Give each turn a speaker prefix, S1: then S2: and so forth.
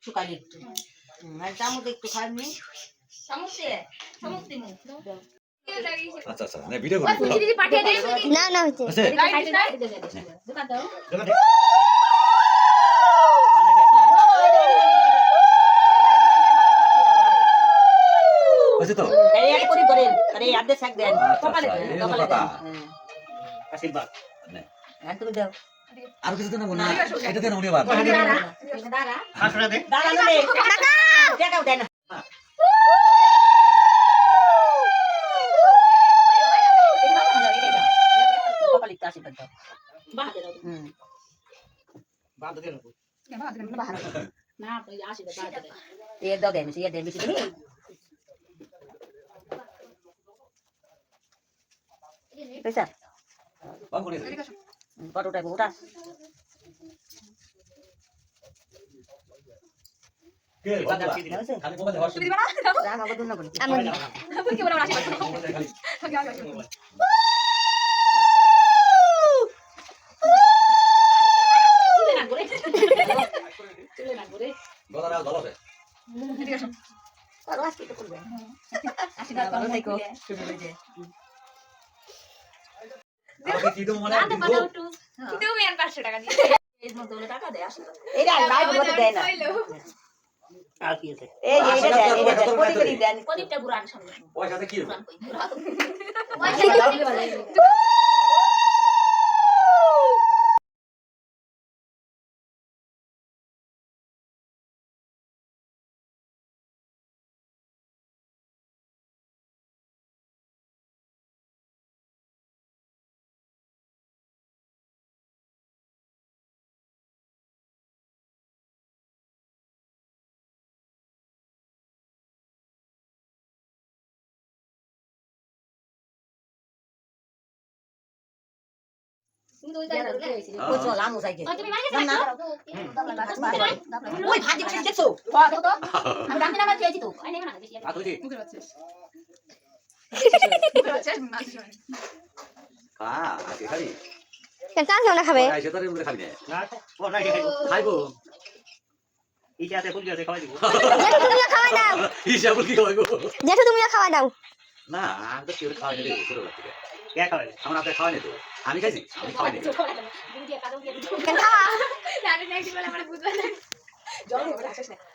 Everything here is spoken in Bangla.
S1: শুকাই একটু আর চামচ একটু খাইনি
S2: আচ্ছা আচ্ছা না ভিডিও করি
S3: না না হচ্ছে
S2: আছে তো
S1: এই এক করে ধরেন আরে আদে শাক দেন কপালে দেন কপালে দেন
S4: আশীর্বাদ
S1: আর তুমি দাও
S2: আর কিছু দেন না এটা দেন উনি বাদ
S1: দাঁড়া
S4: 500 টাকা দে
S1: দাঁড়া নে টাকাও দেন কপালে তো আশীর্বাদ দাও বাহাতে দাও
S4: বাদ দে
S1: না তো আশীর্বাদ বাহাতে দাও এই দাও দেন এই দেন বেশি তুমি পয়সা
S2: বাম করে
S1: কত উঠাইবো ওটা
S2: কে বাবা খালি মোবাইল হওয়ার শুরু
S1: রাগ আবার দুন না বলি
S3: আমি
S2: গলার ভালো আছে
S1: আর আজকে তো করবে আশীর্বাদ করো দেখো তুমি বুঝে
S2: আমাকে কি দাও মানে
S5: তুমি আর 500 টাকা দিয়ে
S1: এই মত বলে টাকা দেয় আশীর্বাদ এইটা লাইভ বলে দেয় না
S4: আর কি আছে
S1: এই এইটা দেন এইটা দেন কোটি কোটি দেন
S5: প্রদীপটা বুড়ান সামনে
S2: পয়সাতে কি
S5: বুড়ান কই তুমি তো ওই জায়গা ধরে গেছিলে
S1: কই চল আমু যাইকে
S5: তুমি মাইনে
S1: না না
S5: খাচ্ছো
S1: ওই ভাজি খেয়ে দেখছো
S5: তো তো আমি রান্না নামা খেয়েছি তো আই নেব না বেশি
S2: আর তুই
S5: মুখে বাচ্চাস
S2: কা আজকে খালি
S3: কেন চাল না খাবে
S2: আইসে তারে মুখে খাবি না
S4: না ও না খাইবো
S2: খাইবো
S4: ইটা আছে বুঝি আছে খাওয়াই দিব
S3: জেঠু তুমি খাওয়াই দাও
S2: হিসাব কি হইবো
S3: জেঠু তুমি খাওয়াই দাও
S2: না আমি তো কেউ খাওয়াই না ছোট থেকে
S4: কে খাওয়াই
S2: আমরা আপনি খাওয়াই না তো আমি খাইছি আমি খাওয়াই না
S5: বুড়ি দিয়ে কাজও দিয়ে
S3: কেন খাওয়া
S5: জানি না কি বলে আমরা বুঝবা না জল হবে আসছ না